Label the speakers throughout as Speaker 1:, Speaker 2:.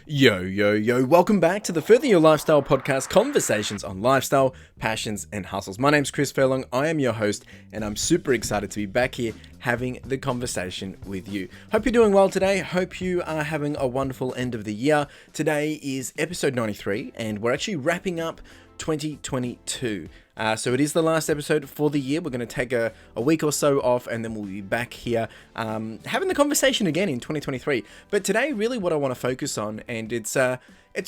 Speaker 1: Yo, yo, yo, welcome back to the Further Your Lifestyle podcast, conversations on lifestyle, passions, and hustles. My name's Chris Furlong, I am your host, and I'm super excited to be back here having the conversation with you. Hope you're doing well today, hope you are having a wonderful end of the year. Today is episode 93, and we're actually wrapping up 2022. So it is the last episode for the year. We're going to take a week or so off, and then we'll be back here having the conversation again in 2023. But today, really what I want to focus on, and it's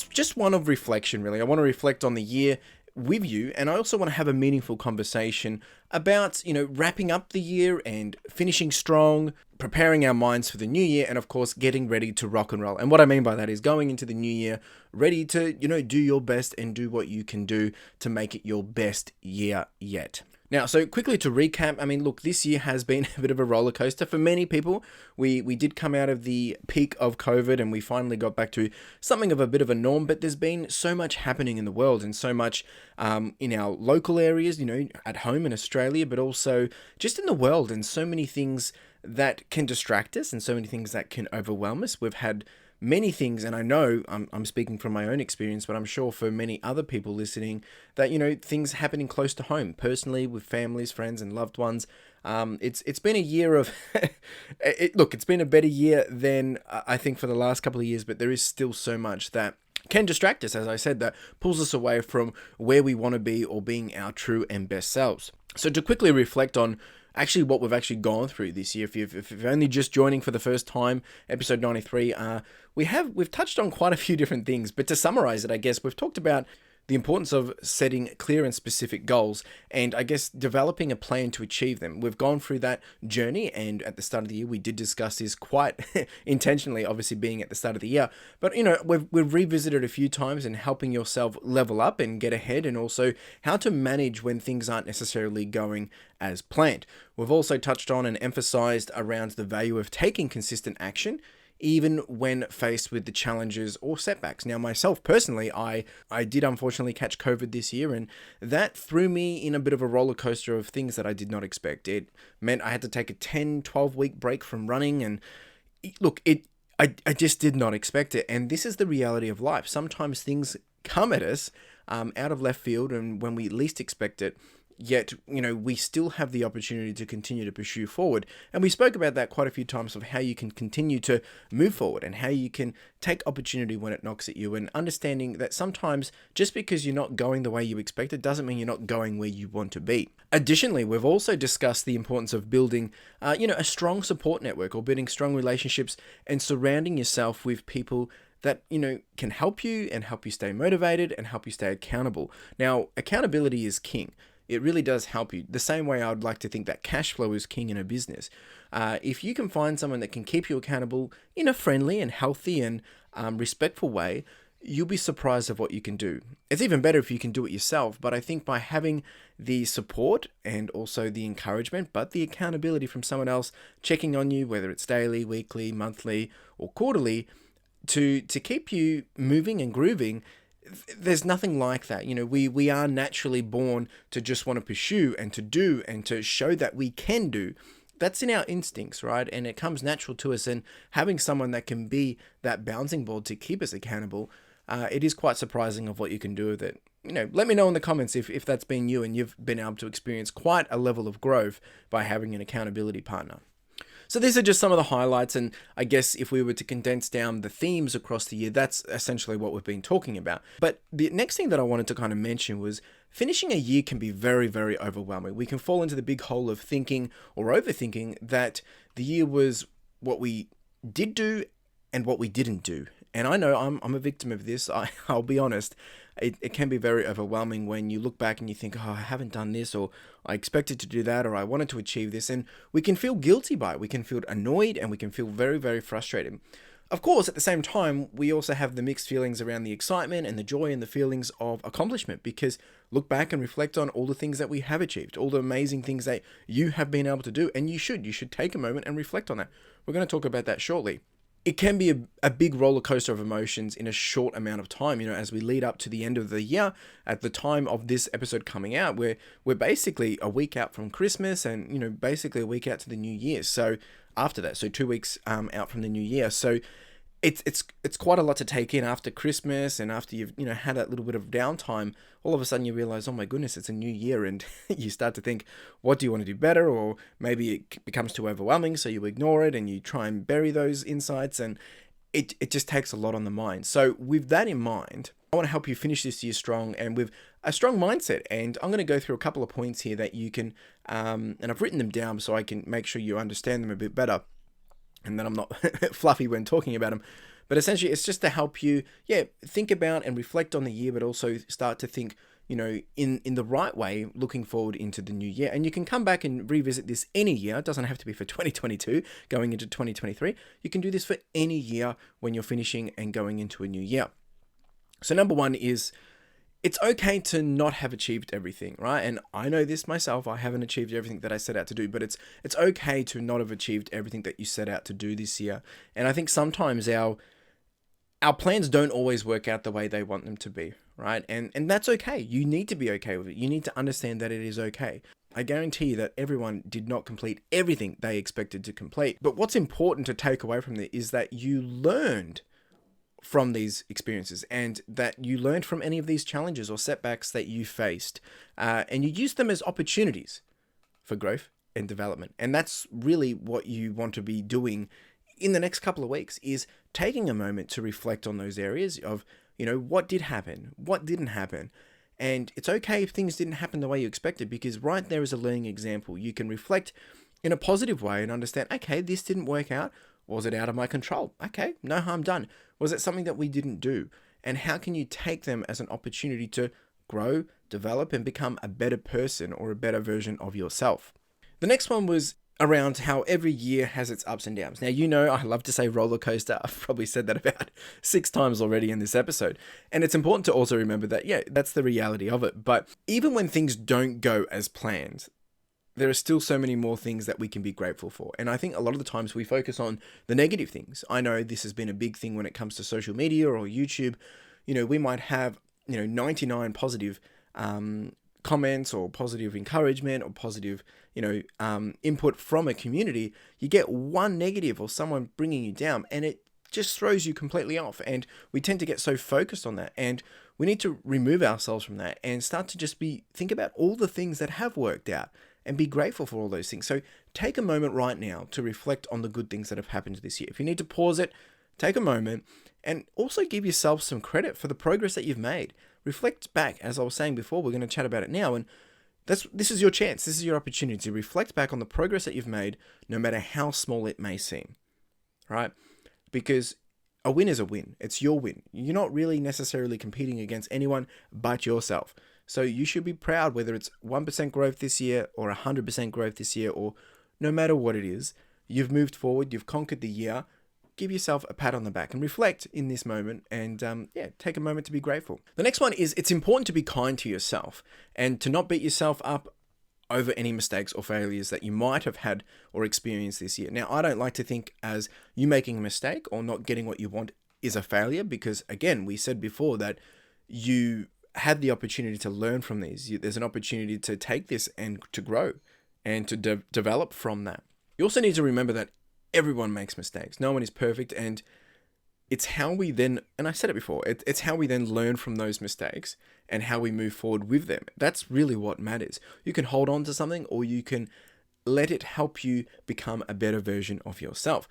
Speaker 1: just one of reflection, really. I want to reflect on the year with you, and I also want to have a meaningful conversation about, wrapping up the year and finishing strong, preparing our minds for the new year, and of course, getting ready to rock and roll. And what I mean by that is going into the new year ready to, do your best and do what you can do to make it your best year yet. Now, so quickly to recap, look, this year has been a bit of a roller coaster for many people. We did come out of the peak of COVID and we finally got back to something of a bit of a norm, but there's been so much happening in the world and so much in our local areas, at home in Australia, but also just in the world, and so many things that can distract us and so many things that can overwhelm us. We've had many things, and I know I'm speaking from my own experience, but I'm sure for many other people listening that, things happening close to home, personally, with families, friends, and loved ones. It's been a year of, it's been a better year than I think for the last couple of years, but there is still so much that can distract us, as I said, that pulls us away from where we want to be or being our true and best selves. So to quickly reflect on actually what we've actually gone through this year, if you're only just joining for the first time, episode 93, we've touched on quite a few different things, but to summarize it, I guess we've talked about the importance of setting clear and specific goals, and I guess developing a plan to achieve them. We've gone through that journey, and at the start of the year, we did discuss this quite intentionally, obviously being at the start of the year. But, we've revisited a few times and helping yourself level up and get ahead, and also how to manage when things aren't necessarily going as planned. We've also touched on and emphasized around the value of taking consistent action, even when faced with the challenges or setbacks. Now, myself personally, I did unfortunately catch COVID this year, and that threw me in a bit of a roller coaster of things that I did not expect. It meant I had to take a 10-12 week break from running, and look, I just did not expect it. And this is the reality of life. Sometimes things come at us out of left field and when we least expect it. Yet, we still have the opportunity to continue to pursue forward. And we spoke about that quite a few times, of how you can continue to move forward and how you can take opportunity when it knocks at you, and understanding that sometimes just because you're not going the way you expected doesn't mean you're not going where you want to be. Additionally, we've also discussed the importance of building, a strong support network, or building strong relationships and surrounding yourself with people that, can help you and help you stay motivated and help you stay accountable. Now, accountability is king. It really does help you. The same way I would like to think that cash flow is king in a business. If you can find someone that can keep you accountable in a friendly and healthy and respectful way, you'll be surprised of what you can do. It's even better if you can do it yourself, but I think by having the support and also the encouragement, but the accountability from someone else checking on you, whether it's daily, weekly, monthly, or quarterly, to keep you moving and grooving, there's nothing like that. We are naturally born to just want to pursue and to do and to show that we can do. That's in our instincts, right? And it comes natural to us. And having someone that can be that bouncing board to keep us accountable, it is quite surprising of what you can do with it. Let me know in the comments if that's been you and you've been able to experience quite a level of growth by having an accountability partner. So these are just some of the highlights, and I guess if we were to condense down the themes across the year, that's essentially what we've been talking about. But the next thing that I wanted to kind of mention was finishing a year can be very, very overwhelming. We can fall into the big hole of thinking or overthinking that the year was what we did do and what we didn't do. And I know I'm a victim of this. I'll be honest. It can be very overwhelming when you look back and you think, oh, I haven't done this, or I expected to do that, or I wanted to achieve this. And we can feel guilty by it. We can feel annoyed and we can feel very, very frustrated. Of course, at the same time, we also have the mixed feelings around the excitement and the joy and the feelings of accomplishment, because look back and reflect on all the things that we have achieved, all the amazing things that you have been able to do. And you should take a moment and reflect on that. We're going to talk about that shortly. It can be a big roller coaster of emotions in a short amount of time. As we lead up to the end of the year, at the time of this episode coming out, we're basically a week out from Christmas and, basically a week out to the new year. So after that, so 2 weeks out from the new year. So it's quite a lot to take in after Christmas, and after you've had that little bit of downtime. All of a sudden you realize, oh my goodness, it's a new year, and you start to think, what do you want to do better? Or maybe it becomes too overwhelming, so you ignore it and you try and bury those insights, and it just takes a lot on the mind. So with that in mind, I want to help you finish this year strong and with a strong mindset. And I'm going to go through a couple of points here that you can, and I've written them down so I can make sure you understand them a bit better, and then I'm not fluffy when talking about them. But essentially, it's just to help you, think about and reflect on the year, but also start to think, in the right way, looking forward into the new year. And you can come back and revisit this any year. It doesn't have to be for 2022, going into 2023. You can do this for any year when you're finishing and going into a new year. So number one is, it's okay to not have achieved everything, right? And I know this myself. I haven't achieved everything that I set out to do, but it's okay to not have achieved everything that you set out to do this year. And I think sometimes our plans don't always work out the way they want them to be, right? And that's okay. You need to be okay with it. You need to understand that it is okay. I guarantee you that everyone did not complete everything they expected to complete. But what's important to take away from it is that you learned from these experiences, and that you learned from any of these challenges or setbacks that you faced, and you used them as opportunities for growth and development. And that's really what you want to be doing in the next couple of weeks, is taking a moment to reflect on those areas of, what did happen, what didn't happen. And it's okay if things didn't happen the way you expected, because right there is a learning example. You can reflect in a positive way and understand, okay, this didn't work out. Was it out of my control? Okay, no harm done. Was it something that we didn't do? And how can you take them as an opportunity to grow, develop, and become a better person or a better version of yourself? The next one was around how every year has its ups and downs. Now, I love to say roller coaster. I've probably said that about 6 times already in this episode. And it's important to also remember that, that's the reality of it. But even when things don't go as planned, there are still so many more things that we can be grateful for. And I think a lot of the times we focus on the negative things. I know this has been a big thing when it comes to social media or YouTube. We might have, 99 positive comments or positive encouragement or positive, input from a community. You get one negative or someone bringing you down, and it just throws you completely off. And we tend to get so focused on that, and we need to remove ourselves from that and start to just think about all the things that have worked out and be grateful for all those things. So take a moment right now to reflect on the good things that have happened this year. If you need to pause it, take a moment, and also give yourself some credit for the progress that you've made. Reflect back, as I was saying before, we're going to chat about it now, and this is your chance, this is your opportunity to reflect back on the progress that you've made, no matter how small it may seem, right? Because a win is a win. It's your win. You're not really necessarily competing against anyone but yourself. So you should be proud, whether it's 1% growth this year or 100% growth this year, or no matter what it is, you've moved forward, you've conquered the year. Give yourself a pat on the back and reflect in this moment, and take a moment to be grateful. The next one is, it's important to be kind to yourself and to not beat yourself up over any mistakes or failures that you might have had or experienced this year. Now, I don't like to think as you making a mistake or not getting what you want is a failure, because again, we said before that you had the opportunity to learn from these. There's an opportunity to take this and to grow and to develop from that. You also need to remember that everyone makes mistakes. No one is perfect, and it's how we then, and I said it before, it's how we then learn from those mistakes and how we move forward with them. That's really what matters. You can hold on to something, or you can let it help you become a better version of yourself.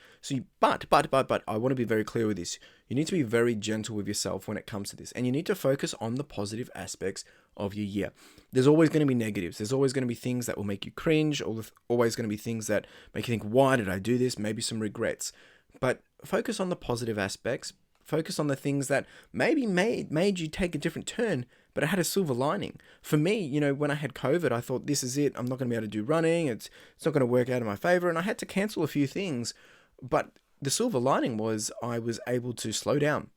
Speaker 1: But I want to be very clear with this. You need to be very gentle with yourself when it comes to this, and you need to focus on the positive aspects of your year. There's always going to be negatives. There's always going to be things that will make you cringe, or always going to be things that make you think, why did I do this? Maybe some regrets. But focus on the positive aspects. Focus on the things that maybe made you take a different turn, but it had a silver lining. For me, when I had COVID, I thought, this is it. I'm not going to be able to do running. It's not going to work out in my favor. And I had to cancel a few things. But the silver lining was I was able to slow down.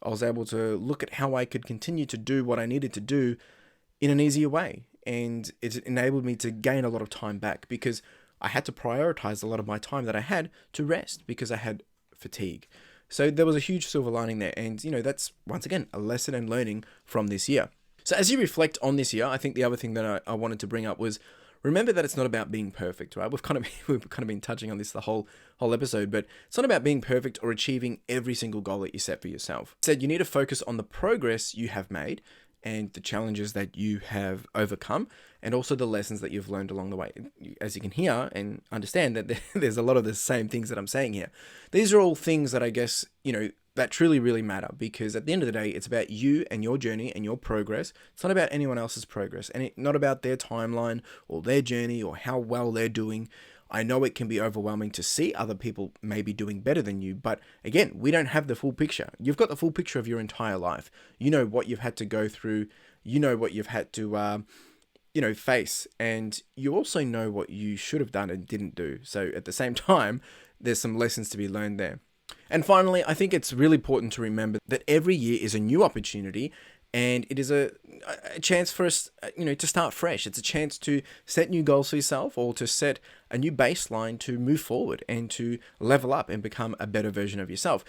Speaker 1: I was able to look at how I could continue to do what I needed to do in an easier way. And it enabled me to gain a lot of time back, because I had to prioritize a lot of my time that I had to rest because I had fatigue. So there was a huge silver lining there. And, that's, once again, a lesson and learning from this year. So as you reflect on this year, I think the other thing that I wanted to bring up was, remember that it's not about being perfect, right? We've kind of been touching on this the whole episode, but it's not about being perfect or achieving every single goal that you set for yourself. Instead, you need to focus on the progress you have made and the challenges that you have overcome, and also the lessons that you've learned along the way. As you can hear and understand, that there's a lot of the same things that I'm saying here. These are all things that I guess, that truly, really matter, because at the end of the day, it's about you and your journey and your progress. It's not about anyone else's progress, and not about their timeline or their journey or how well they're doing. I know it can be overwhelming to see other people maybe doing better than you, but again, we don't have the full picture. You've got the full picture of your entire life. You know what you've had to go through. You know what you've had to, face, and you also know what you should have done and didn't do. So at the same time, there's some lessons to be learned there. And finally, I think it's really important to remember that every year is a new opportunity, and it is a chance for us, to start fresh. It's a chance to set new goals for yourself, or to set a new baseline to move forward and to level up and become a better version of yourself.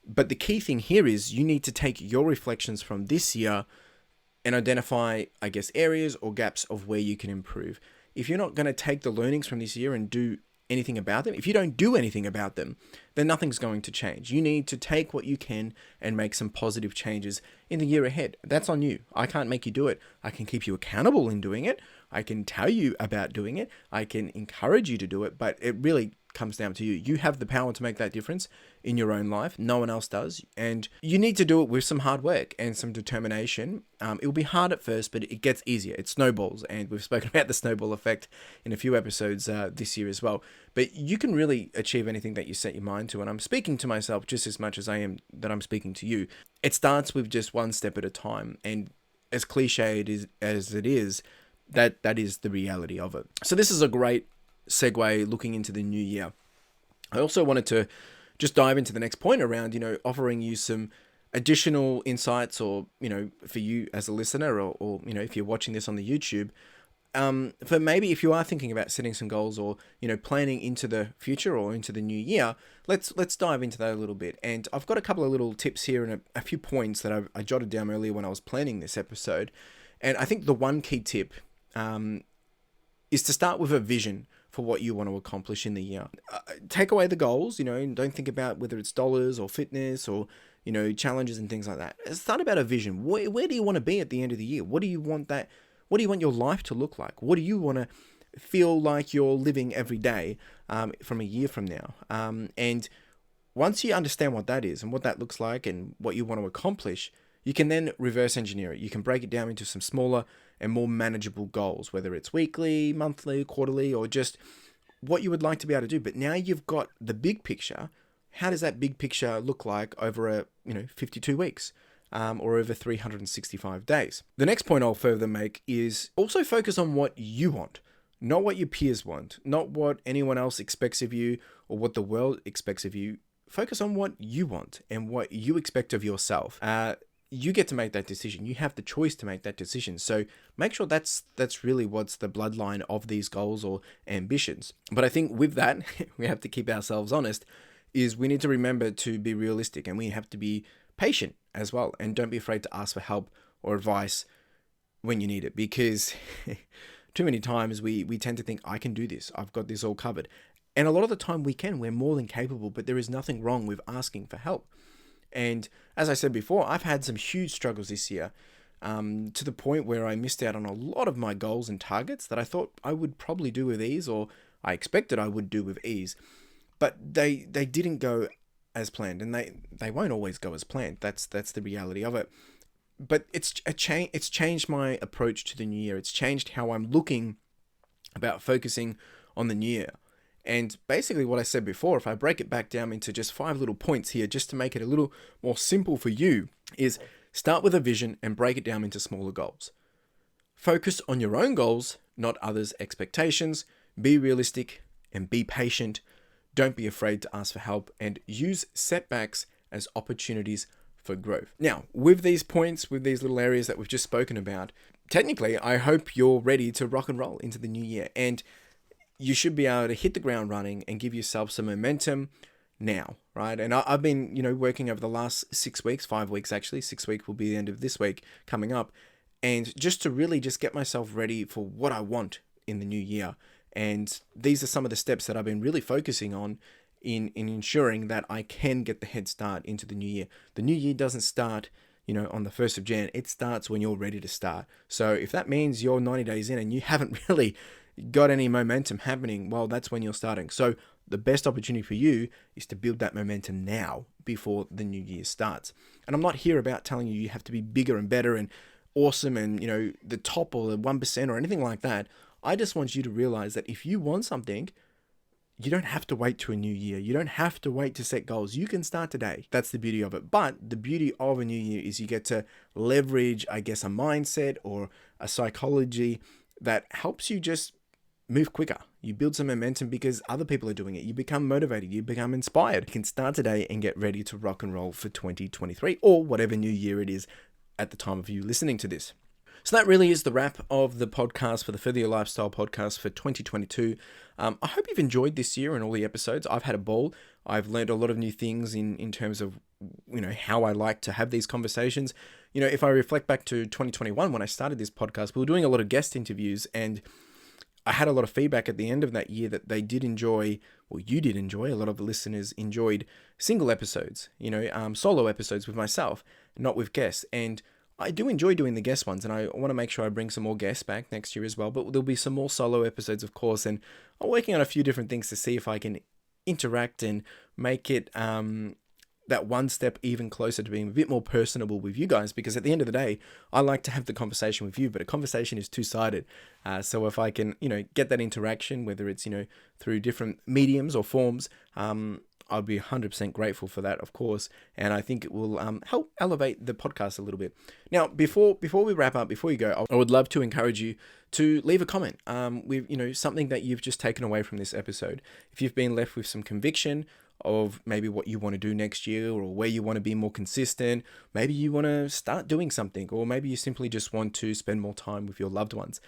Speaker 1: But the key thing here is you need to take your reflections from this year and identify, I guess, areas or gaps of where you can improve. If you're not going to take the learnings from this year and do anything about them, if you don't do anything about them, then nothing's going to change. You need to take what you can and make some positive changes in the year ahead. That's on you. I can't make you do it. I can keep you accountable in doing it. I can tell you about doing it. I can encourage you to do it, but it really comes down to you. You have the power to make that difference in your own life. No one else does. And you need to do it with some hard work and some determination. It will be hard at first, but it gets easier. It snowballs. And we've spoken about the snowball effect in a few episodes this year as well. But you can really achieve anything that you set your mind to. And I'm speaking to myself just as much as I'm speaking to you. It starts with just one step at a time. And as cliche as it is, that is the reality of it. So this is a great segue looking into the new year. I also wanted to just dive into the next point around, offering you some additional insights, or, for you as a listener, or if you're watching this on the YouTube, for maybe if you are thinking about setting some goals, or, planning into the future or into the new year, let's dive into that a little bit. And I've got a couple of little tips here and a few points that I jotted down earlier when I was planning this episode. And I think the one key tip is to start with a vision for what you want to accomplish in the year. Take away the goals, and don't think about whether it's dollars or fitness or, challenges and things like that. Start about a vision. Where do you want to be at the end of the year? What do you want your life to look like? What do you want to feel like you're living every day from a year from now? And once you understand what that is and what that looks like and what you want to accomplish, you can then reverse engineer it. You can break it down into some smaller and more manageable goals, whether it's weekly, monthly, quarterly, or just what you would like to be able to do. But now you've got the big picture. How does that big picture look like over 52 weeks or over 365 days? The next point I'll further make is also focus on what you want, not what your peers want, not what anyone else expects of you or what the world expects of you. Focus on what you want and what you expect of yourself. You get to make that decision. You have the choice to make that decision. So make sure that's really what's the bloodline of these goals or ambitions. But I think with that, we have to keep ourselves honest, is we need to remember to be realistic, and we have to be patient as well. And don't be afraid to ask for help or advice when you need it, because too many times we tend to think, I can do this. I've got this all covered. And a lot of the time we're more than capable, but there is nothing wrong with asking for help. And as I said before, I've had some huge struggles this year, to the point where I missed out on a lot of my goals and targets that I thought I would probably do with ease, or I expected I would do with ease. But they didn't go as planned, and they won't always go as planned. That's the reality of it. But it's changed my approach to the new year. It's changed how I'm looking about focusing on the new year. And basically what I said before, if I break it back down into just 5 little points here, just to make it a little more simple for you, is start with a vision and break it down into smaller goals. Focus on your own goals, not others' expectations. Be realistic and be patient. Don't be afraid to ask for help, and use setbacks as opportunities for growth. Now, with these points, with these little areas that we've just spoken about, technically, I hope you're ready to rock and roll into the new year. And you should be able to hit the ground running and give yourself some momentum now, right? And I've been, working over the last 6 weeks, 5 weeks actually. 6 weeks will be the end of this week coming up. And just to really just get myself ready for what I want in the new year. And these are some of the steps that I've been really focusing on in ensuring that I can get the head start into the new year. The new year doesn't start, on the 1st of Jan. It starts when you're ready to start. So if that means you're 90 days in and you haven't really got any momentum happening, well, that's when you're starting. So the best opportunity for you is to build that momentum now before the new year starts. And I'm not here about telling you have to be bigger and better and awesome and, the top or the 1% or anything like that. I just want you to realize that if you want something, you don't have to wait to a new year. You don't have to wait to set goals. You can start today. That's the beauty of it. But the beauty of a new year is you get to leverage, I guess, a mindset or a psychology that helps you just move quicker. You build some momentum because other people are doing it. You become motivated. You become inspired. You can start today and get ready to rock and roll for 2023 or whatever new year it is at the time of you listening to this. So that really is the wrap of the podcast for the Further Your Lifestyle podcast for 2022. I hope you've enjoyed this year and all the episodes. I've had a ball. I've learned a lot of new things in terms of, how I like to have these conversations. If I reflect back to 2021, when I started this podcast, we were doing a lot of guest interviews, and I had a lot of feedback at the end of that year that they did enjoy, or you did enjoy, a lot of the listeners enjoyed single episodes, solo episodes with myself, not with guests. And I do enjoy doing the guest ones, and I want to make sure I bring some more guests back next year as well. But there'll be some more solo episodes, of course, and I'm working on a few different things to see if I can interact and make it that one step even closer to being a bit more personable with you guys. Because at the end of the day, I like to have the conversation with you, but a conversation is two-sided. So if I can, get that interaction, whether it's through different mediums or forms, I'd be 100% grateful for that, of course, and I think it will help elevate the podcast a little bit. Now, before we wrap up, before you go, I would love to encourage you to leave a comment with something that you've just taken away from this episode. If you've been left with some conviction of maybe what you want to do next year, or where you want to be more consistent, maybe you want to start doing something, or maybe you simply just want to spend more time with your loved ones,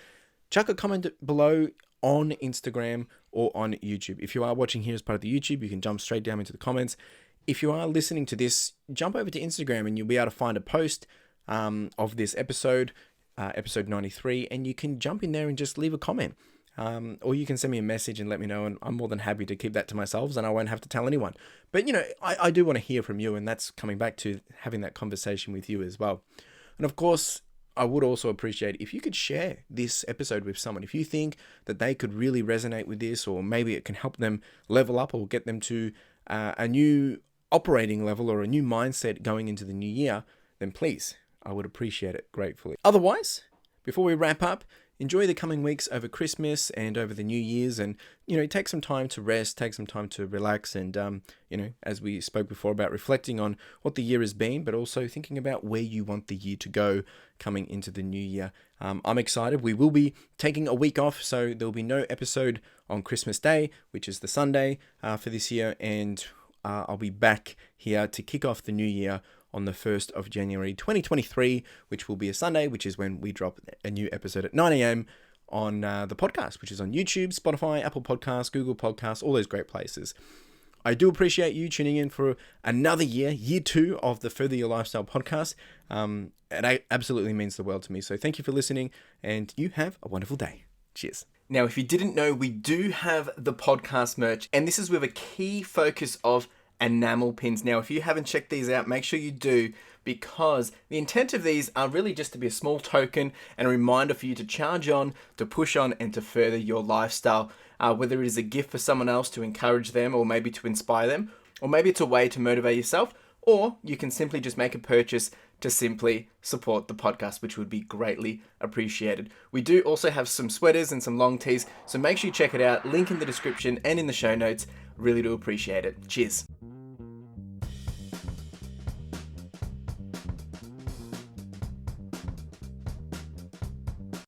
Speaker 1: chuck a comment below on Instagram or on YouTube. If you are watching here as part of the YouTube, you can jump straight down into the comments. If you are listening to this, jump over to Instagram and you'll be able to find a post of this episode, episode 93, and you can jump in there and just leave a comment. Or you can send me a message and let me know, and I'm more than happy to keep that to myself, and I won't have to tell anyone. But, I do want to hear from you, and that's coming back to having that conversation with you as well. And of course, I would also appreciate if you could share this episode with someone. If you think that they could really resonate with this, or maybe it can help them level up or get them to a new operating level or a new mindset going into the new year, then please, I would appreciate it gratefully. Otherwise, before we wrap up, enjoy the coming weeks over Christmas and over the New Year's, and, take some time to rest, take some time to relax, and, as we spoke before about reflecting on what the year has been, but also thinking about where you want the year to go coming into the new year. I'm excited. We will be taking a week off, so there'll be no episode on Christmas Day, which is the Sunday for this year, and I'll be back here to kick off the new year on the 1st of January 2023, which will be a Sunday, which is when we drop a new episode at 9 a.m. on the podcast, which is on YouTube, Spotify, Apple Podcasts, Google Podcasts, all those great places. I do appreciate you tuning in for another year 2 of the Further Your Lifestyle podcast. It absolutely means the world to me. So thank you for listening, and you have a wonderful day. Cheers. Now, if you didn't know, we do have the podcast merch, and this is with a key focus of enamel pins. Now, if you haven't checked these out, make sure you do, because the intent of these are really just to be a small token and a reminder for you to charge on, to push on, and to further your lifestyle. Whether it is a gift for someone else to encourage them, or maybe to inspire them, or maybe it's a way to motivate yourself, or you can simply just make a purchase to simply support the podcast, which would be greatly appreciated. We do also have some sweaters and some long tees, so make sure you check it out. Link in the description and in the show notes. Really do appreciate it. Cheers.